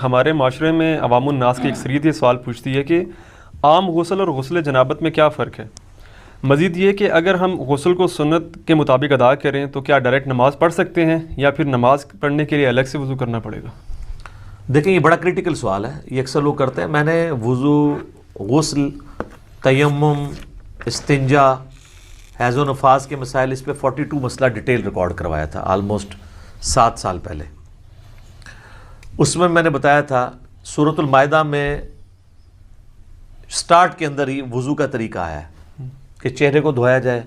ہمارے معاشرے میں عوام الناس کی اکثریت یہ سوال پوچھتی ہے کہ عام غسل اور غسل جنابت میں کیا فرق ہے؟ مزید یہ کہ اگر ہم غسل کو سنت کے مطابق ادا کریں تو کیا ڈائریکٹ نماز پڑھ سکتے ہیں یا پھر نماز پڑھنے کے لیے الگ سے وضو کرنا پڑے گا؟ دیکھیں، یہ بڑا کرٹیکل سوال ہے، یہ اکثر لوگ کرتے ہیں۔ میں نے وضو، غسل، تیمم، استنجا، حیض و نفاس کے مسائل، اس پہ 42 مسئلہ ڈیٹیل ریکارڈ کروایا تھا آلموسٹ 7 سال پہلے۔ اس میں نے بتایا تھا سورۃ المائدہ میں سٹارٹ کے اندر ہی وضو کا طریقہ آیا ہے کہ چہرے کو دھویا جائے،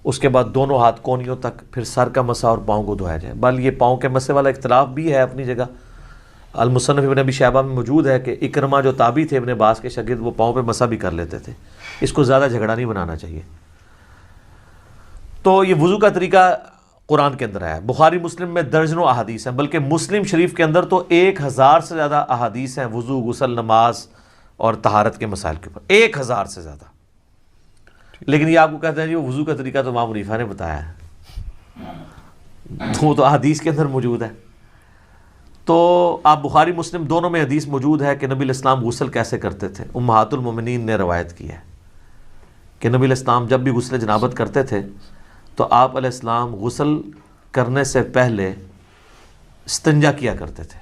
اس کے بعد دونوں ہاتھ کونیوں تک، پھر سر کا مسح اور پاؤں کو دھویا جائے۔ بل یہ پاؤں کے مسح والا اختلاف بھی ہے اپنی جگہ، المصنف ابن ابی شیبہ میں موجود ہے کہ اکرمہ جو تابعی تھے ابن عباس کے شاگرد، وہ پاؤں پہ مسح بھی کر لیتے تھے۔ اس کو زیادہ جھگڑا نہیں بنانا چاہیے۔ تو یہ وضو کا طریقہ قرآن کے اندر ہے، بخاری مسلم میں درجنوں احادیث ہیں، بلکہ مسلم شریف کے اندر تو 1000 سے زیادہ احادیث ہیں وضو، غسل، نماز اور طہارت کے مسائل کے اوپر، 1000 سے زیادہ۔ لیکن یہ آپ کو کہتے ہیں جی وہ وضو کا طریقہ تو امام حنیفہ نے بتایا ہے، تو احادیث کے اندر موجود ہے۔ تو آپ بخاری مسلم دونوں میں حدیث موجود ہے کہ نبی علیہ السلام غسل کیسے کرتے تھے۔ امہات المومنین نے روایت کی ہے کہ نبی علیہ السلام جب بھی غسل جنابت کرتے تھے تو آپ علیہ السلام غسل کرنے سے پہلے استنجا کیا کرتے تھے۔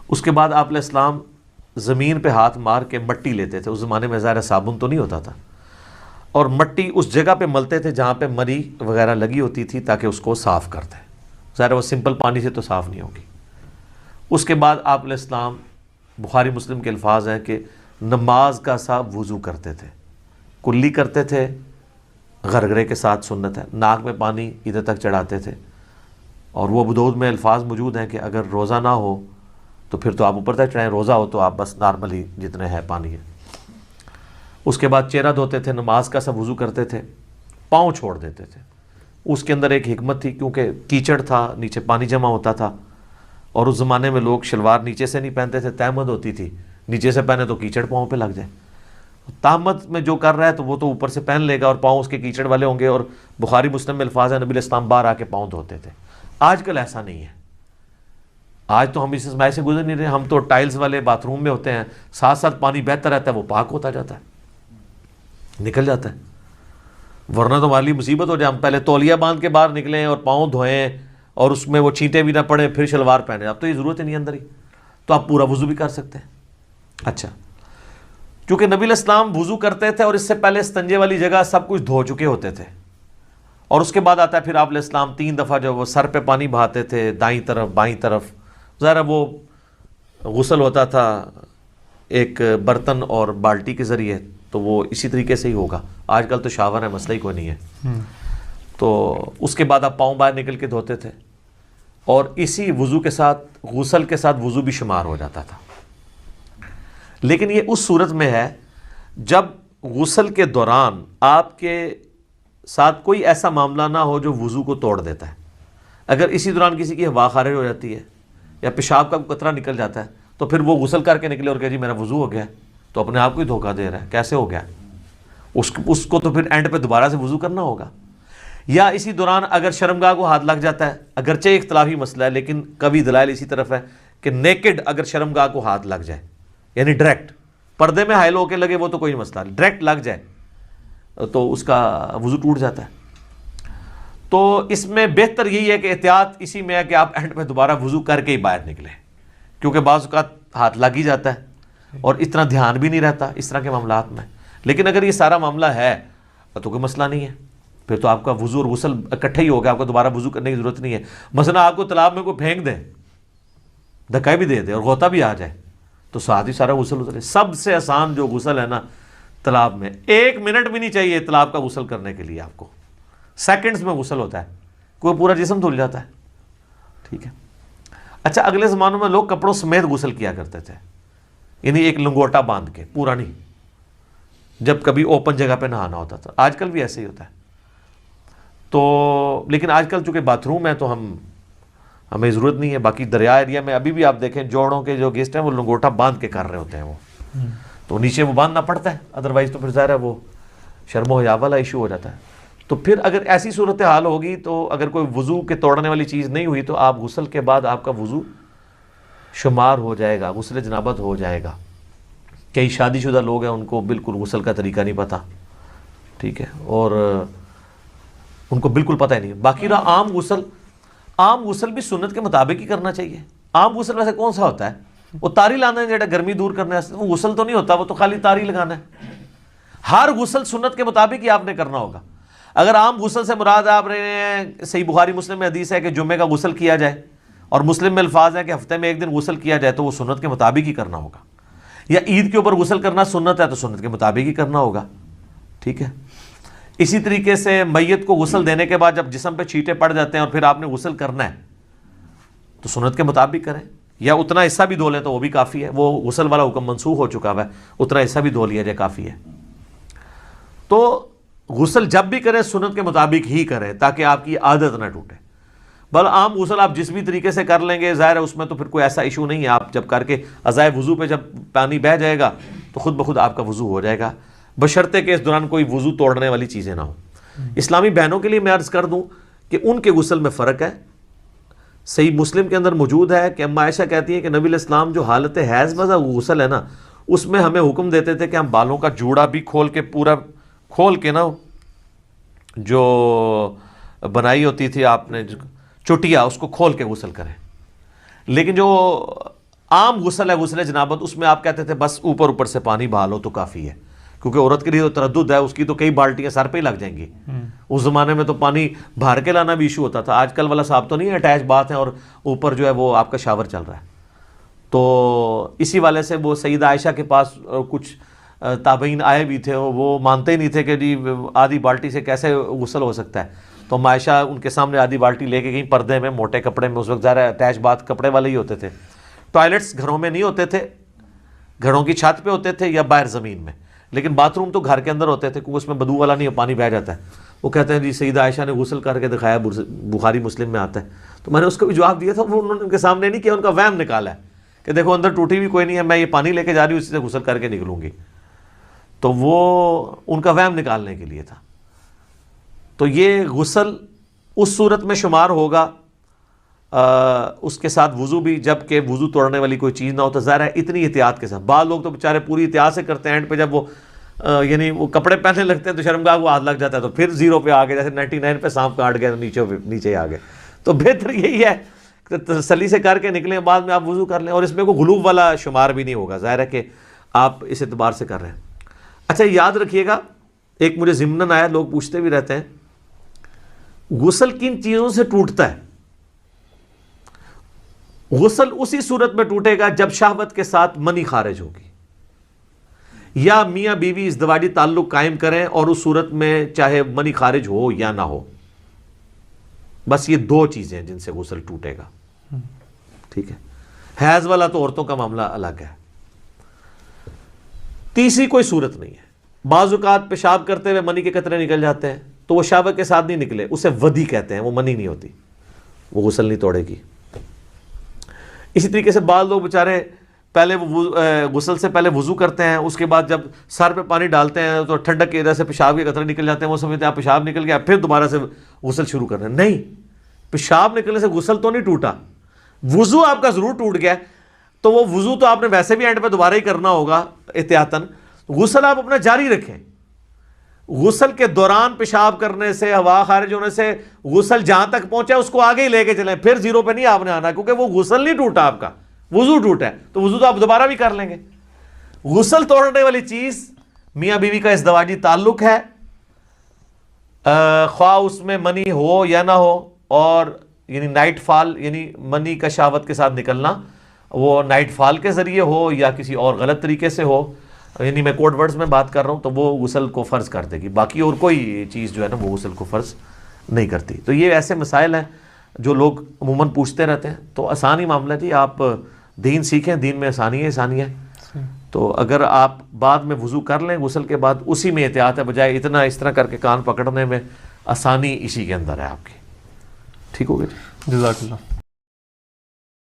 اس کے بعد آپ علیہ السلام زمین پہ ہاتھ مار کے مٹی لیتے تھے، اس زمانے میں ظاہر صابن تو نہیں ہوتا تھا، اور مٹی اس جگہ پہ ملتے تھے جہاں پہ مری وغیرہ لگی ہوتی تھی تاکہ اس کو صاف کر دیں۔ ظاہر وہ سمپل پانی سے تو صاف نہیں ہوگی۔ اس کے بعد آپ علیہ السلام، بخاری مسلم کے الفاظ ہیں کہ نماز کا سا وضو کرتے تھے، کلی کرتے تھے، غرغرے کے ساتھ سنت ہے، ناک میں پانی ادھر تک چڑھاتے تھے، اور وہ ابو داؤد میں الفاظ موجود ہیں کہ اگر روزہ نہ ہو تو پھر تو آپ اوپر تک چڑھائیں، روزہ ہو تو آپ بس نارمل ہی جتنے ہے پانی ہے۔ اس کے بعد چہرہ دھوتے تھے، نماز کا سا وضو کرتے تھے، پاؤں چھوڑ دیتے تھے۔ اس کے اندر ایک حکمت تھی، کیونکہ کیچڑ تھا، نیچے پانی جمع ہوتا تھا، اور اس زمانے میں لوگ شلوار نیچے سے نہیں پہنتے تھے، تہمد ہوتی تھی، نیچے سے پہنے تو کیچڑ پاؤں پہ لگ جائے۔ تہمد میں جو کر رہا ہے تو وہ تو اوپر سے پہن لے گا اور پاؤں اس کے کیچڑ والے ہوں گے، اور بخاری مسلم میں الفاظ ہیں نبی علیہ السلام باہر آ کے پاؤں دھوتے تھے۔ آج کل ایسا نہیں ہے، آج تو ہم اس اسماعی سے گزر نہیں رہے، ہم تو ٹائلز والے باتھ روم میں ہوتے ہیں، ساتھ ساتھ پانی بہتا رہتا ہے، وہ پاک ہوتا جاتا ہے، نکل جاتا ہے۔ ورنہ تو ہماری مصیبت ہو جائے، ہم پہلے تولیہ باندھ کے باہر نکلیں اور پاؤں دھوئیں اور اس میں وہ چھینٹیں بھی نہ پڑیں، پھر شلوار پہنیں۔ اب تو یہ ضرورت ہی نہیں اندر ہی، تو آپ پورا وضو بھی کر سکتے ہیں۔ اچھا، چونکہ نبی علیہ السلام وضو کرتے تھے اور اس سے پہلے استنجے والی جگہ سب کچھ دھو چکے ہوتے تھے، اور اس کے بعد آتا ہے پھر آپ علیہ السلام 3 دفعہ جو وہ سر پہ پانی بہاتے تھے، دائیں طرف بائیں طرف۔ ذرا وہ غسل ہوتا تھا ایک برتن اور بالٹی کے ذریعے، تو وہ اسی طریقے سے ہی ہوگا۔ آج کل تو شاور ہے، مسئلہ ہی کوئی نہیں ہے۔ تو اس کے بعد آپ پاؤں باہر نکل کے دھوتے تھے، اور اسی وضو کے ساتھ غسل کے ساتھ وضو بھی شمار ہو جاتا تھا۔ لیکن یہ اس صورت میں ہے جب غسل کے دوران آپ کے ساتھ کوئی ایسا معاملہ نہ ہو جو وضو کو توڑ دیتا ہے۔ اگر اسی دوران کسی کی ہوا خارج ہو جاتی ہے یا پیشاب کا قطرہ نکل جاتا ہے تو پھر وہ غسل کر کے نکلے اور کہ جی میرا وضو ہو گیا، تو اپنے آپ کو ہی دھوکہ دے رہا ہے۔ کیسے ہو گیا؟ اس کو تو پھر اینڈ پہ دوبارہ سے وضو کرنا ہوگا۔ یا اسی دوران اگر شرمگاہ کو ہاتھ لگ جاتا ہے، اگرچہ اختلافی مسئلہ ہے لیکن کبھی دلائل اسی طرف ہے کہ نیکڈ اگر شرمگاہ کو ہاتھ لگ جائے، یعنی ڈائریکٹ پردے میں حائل ہو کے لگے وہ تو کوئی مسئلہ نہیں، ڈائریکٹ لگ جائے تو اس کا وضو ٹوٹ جاتا ہے۔ تو اس میں بہتر یہی ہے کہ احتیاط اسی میں ہے کہ آپ اینڈ پہ دوبارہ وضو کر کے ہی باہر نکلیں، کیونکہ بعض اوقات ہاتھ لگ ہی جاتا ہے اور اتنا دھیان بھی نہیں رہتا اس طرح کے معاملات میں۔ لیکن اگر یہ سارا معاملہ ہے تو کوئی مسئلہ نہیں ہے، پھر تو آپ کا وضو اور غسل اکٹھا ہی ہوگا، آپ کو دوبارہ وضو کرنے کی ضرورت نہیں ہے۔ مثلا آپ کو تالاب میں کوئی پھینک دے، دھکا بھی دے دے اور غوطہ بھی آ جائے تو ساتھ ہی سارا غسل اترے۔ سب سے آسان جو غسل ہے نا تالاب میں، 1 منٹ بھی نہیں چاہیے تالاب کا غسل کرنے کے لیے، آپ کو سیکنڈز میں غسل ہوتا ہے، کوئی پورا جسم دھل جاتا ہے۔ ٹھیک ہے۔ اچھا، اگلے زمانوں میں لوگ کپڑوں سمیت غسل کیا کرتے تھے، یعنی ایک لنگوٹا باندھ کے، پورا نہیں، جب کبھی اوپن جگہ پہ نہانا ہوتا تھا۔ آج کل بھی ایسے ہی ہوتا ہے۔ تو لیکن آج کل چونکہ باتھ روم ہے تو ہمیں ضرورت نہیں ہے۔ باقی دریا ایریا میں ابھی بھی آپ دیکھیں جوڑوں کے جو گیسٹ ہیں وہ لنگوٹا باندھ کے کر رہے ہوتے ہیں، وہ تو نیچے وہ باندھنا پڑتا ہے، ادروائز تو پھر ظاہر ہے وہ شرم و حیا والا ایشو ہو جاتا ہے۔ تو پھر اگر ایسی صورتحال ہوگی تو اگر کوئی وضو کے توڑنے والی چیز نہیں ہوئی تو آپ غسل کے بعد آپ کا وضو شمار ہو جائے گا، غسل جنابت ہو جائے گا. کئی شادی شدہ لوگ ہیں ان کو بالکل غسل کا طریقہ نہیں پتہ، ٹھیک ہے، اور ان کو بالکل پتہ ہی نہیں. باقی رہا عام غسل بھی سنت کے مطابق ہی کرنا چاہیے. عام غسل ویسے کون سا ہوتا ہے؟ وہ تاری لانا ہے جڑا گرمی دور کرنے واسطے، وہ غسل تو نہیں ہوتا، وہ تو خالی تاری لگانا ہے. ہر غسل سنت کے مطابق ہی آپ نے کرنا ہوگا. اگر عام غسل سے مراد آپ نے صحیح بخاری مسلم میں حدیث ہے کہ جمعے کا غسل کیا جائے، اور مسلم میں الفاظ ہے کہ ہفتے میں ایک دن غسل کیا جائے، تو وہ سنت کے مطابق ہی کرنا ہوگا. یا عید کے اوپر غسل کرنا سنت ہے تو سنت کے مطابق ہی کرنا ہوگا، ٹھیک ہے. اسی طریقے سے میت کو غسل دینے کے بعد جب جسم پہ چھینٹے پڑ جاتے ہیں اور پھر آپ نے غسل کرنا ہے تو سنت کے مطابق کریں، یا اتنا حصہ بھی دھو لیں تو وہ بھی کافی ہے. وہ غسل والا حکم منسوخ ہو چکا ہے، اتنا حصہ بھی دھو لیا جائے کافی ہے. تو غسل جب بھی کریں سنت کے مطابق ہی کریں تاکہ آپ کی عادت نہ ٹوٹے. بل عام غسل آپ جس بھی طریقے سے کر لیں گے ظاہر ہے اس میں تو پھر کوئی ایسا ایشو نہیں ہے. آپ جب کر کے ازائے وضو پہ جب پانی بہہ جائے گا تو خود بخود آپ کا وضو ہو جائے گا، بشرطے کہ اس دوران کوئی وضو توڑنے والی چیزیں نہ ہوں. اسلامی بہنوں کے لیے میں عرض کر دوں کہ ان کے غسل میں فرق ہے. صحیح مسلم کے اندر موجود ہے کہ اما عائشہ کہتی ہیں کہ نبی علیہ السلام جو حالت حیض میں غسل ہے نا، اس میں ہمیں حکم دیتے تھے کہ ہم بالوں کا جوڑا بھی پورا کھول کے نا، جو بنائی ہوتی تھی آپ نے چٹیا، اس کو کھول کے غسل کریں. لیکن جو عام غسل ہے غسل جنابت، اس میں آپ کہتے تھے بس اوپر سے پانی بہا لو تو کافی ہے، کیونکہ عورت کے لیے تو تردد ہے، اس کی تو کئی بالٹیاں سر پہ ہی لگ جائیں گی. اس زمانے میں تو پانی بھر کے لانا بھی ایشو ہوتا تھا. آج کل والا صاحب تو نہیں ہے، اٹیچ باتھ ہیں اور اوپر جو ہے وہ آپ کا شاور چل رہا ہے. تو اسی والے سے وہ سیدہ عائشہ کے پاس کچھ تابعین آئے بھی تھے، وہ مانتے ہی نہیں تھے کہ جی آدھی بالٹی سے کیسے غسل ہو سکتا ہے. تو عائشہ ان کے سامنے آدھی بالٹی لے کے گئیں پردے میں، موٹے کپڑے میں. اس وقت ظاہر اٹیچ باتھ کپڑے والے ہی ہوتے تھے. ٹوائلٹس گھروں میں نہیں ہوتے تھے، گھروں کی چھت پہ ہوتے تھے یا باہر زمین میں، لیکن باتھ روم تو گھر کے اندر ہوتے تھے کیونکہ اس میں بدبو والا نہیں، پانی بہہ جاتا ہے. وہ کہتے ہیں جی سیدہ عائشہ نے غسل کر کے دکھایا، بخاری مسلم میں آتا ہے. تو میں نے اس کو بھی جواب دیا تھا، وہ انہوں نے ان کے سامنے نہیں کیا، ان کا وہم نکالا ہے کہ دیکھو اندر ٹوٹی بھی کوئی نہیں ہے، میں یہ پانی لے کے جا رہی ہوں، اسی سے غسل کر کے نکلوں گی. تو وہ ان کا وہم نکالنے کے لیے تھا. تو یہ غسل اس صورت میں شمار ہوگا اس کے ساتھ وضو بھی، جب کہ وضو توڑنے والی کوئی چیز نہ ہو. تو ظاہر ہے اتنی احتیاط کے ساتھ. بعض لوگ تو بیچارے پوری احتیاط سے کرتے ہیں، اینڈ پہ جب وہ یعنی وہ کپڑے پہننے لگتے ہیں تو شرمگاہ کو ہاتھ لگ جاتا ہے، تو پھر 0 پہ آ گئے، جیسے 99 پہ سانپ کاٹ گئے نیچے آ گئے. تو بہتر یہی ہے کہ تسلی سے کر کے نکلیں، بعد میں آپ وضو کر لیں. اور اس میں کوئی غلوب والا شمار بھی نہیں ہوگا، ظاہر ہے کہ آپ اس اعتبار سے کر رہے ہیں. اچھا یاد رکھیے گا، ایک مجھے ضمناً آیا، لوگ پوچھتے بھی رہتے ہیں غسل کن چیزوں سے ٹوٹتا ہے. غسل اسی صورت میں ٹوٹے گا جب شہوت کے ساتھ منی خارج ہوگی، یا میاں بیوی ازدواجی تعلق قائم کریں اور اس صورت میں چاہے منی خارج ہو یا نہ ہو. بس یہ 2 چیزیں جن سے غسل ٹوٹے گا، ٹھیک ہے. حیض والا تو عورتوں کا معاملہ الگ ہے. تیسری کوئی صورت نہیں ہے. بعض اوقات پیشاب کرتے ہوئے منی کے قطرے نکل جاتے ہیں تو وہ شہوت کے ساتھ نہیں نکلے، اسے ودی کہتے ہیں، وہ منی نہیں ہوتی، وہ غسل نہیں توڑے گی. اسی طریقے سے بعض لوگ بیچارے پہلے غسل سے پہلے وضو کرتے ہیں، اس کے بعد جب سر پہ پانی ڈالتے ہیں تو ٹھنڈک کی وجہ سے پیشاب کے قطرے نکل جاتے ہیں، وہ سمجھتے ہیں آپ پیشاب نکل گیا پھر دوبارہ سے غسل شروع کر رہے ہیں. نہیں، پیشاب نکلنے سے غسل تو نہیں ٹوٹا، وضو آپ کا ضرور ٹوٹ گیا. تو وہ وضو تو آپ نے ویسے بھی اینڈ پہ دوبارہ ہی کرنا ہوگا احتیاطاً. غسل آپ اپنا جاری رکھیں. غسل کے دوران پیشاب کرنے سے، ہوا خارج ہونے سے غسل جہاں تک پہنچا اس کو آگے ہی لے کے چلیں، پھر 0 پہ نہیں آپ نے آنا، کیونکہ وہ غسل نہیں ٹوٹا، آپ کا وضو ٹوٹا ہے. تو وضو تو آپ دوبارہ بھی کر لیں گے. غسل توڑنے والی چیز میاں بیوی کا ازدواجی تعلق ہے، خواہ اس میں منی ہو یا نہ ہو، اور یعنی نائٹ فال، یعنی منی کا شہوت کے ساتھ نکلنا، وہ نائٹ فال کے ذریعے ہو یا کسی اور غلط طریقے سے ہو، یعنی میں کوڈ ورڈز میں بات کر رہا ہوں، تو وہ غسل کو فرض کر دے گی. باقی اور کوئی چیز جو ہے نا وہ غسل کو فرض نہیں کرتی. تو یہ ایسے مسائل ہیں جو لوگ عموماً پوچھتے رہتے ہیں. تو آسان ہی معاملہ جی، آپ دین سیکھیں، دین میں آسانی ہے. تو اگر آپ بعد میں وضو کر لیں غسل کے بعد، اسی میں احتیاط ہے، بجائے اتنا اس طرح کر کے کان پکڑنے میں، آسانی اسی کے اندر ہے آپ کی. ٹھیک ہوگی جی، جزاک اللہ.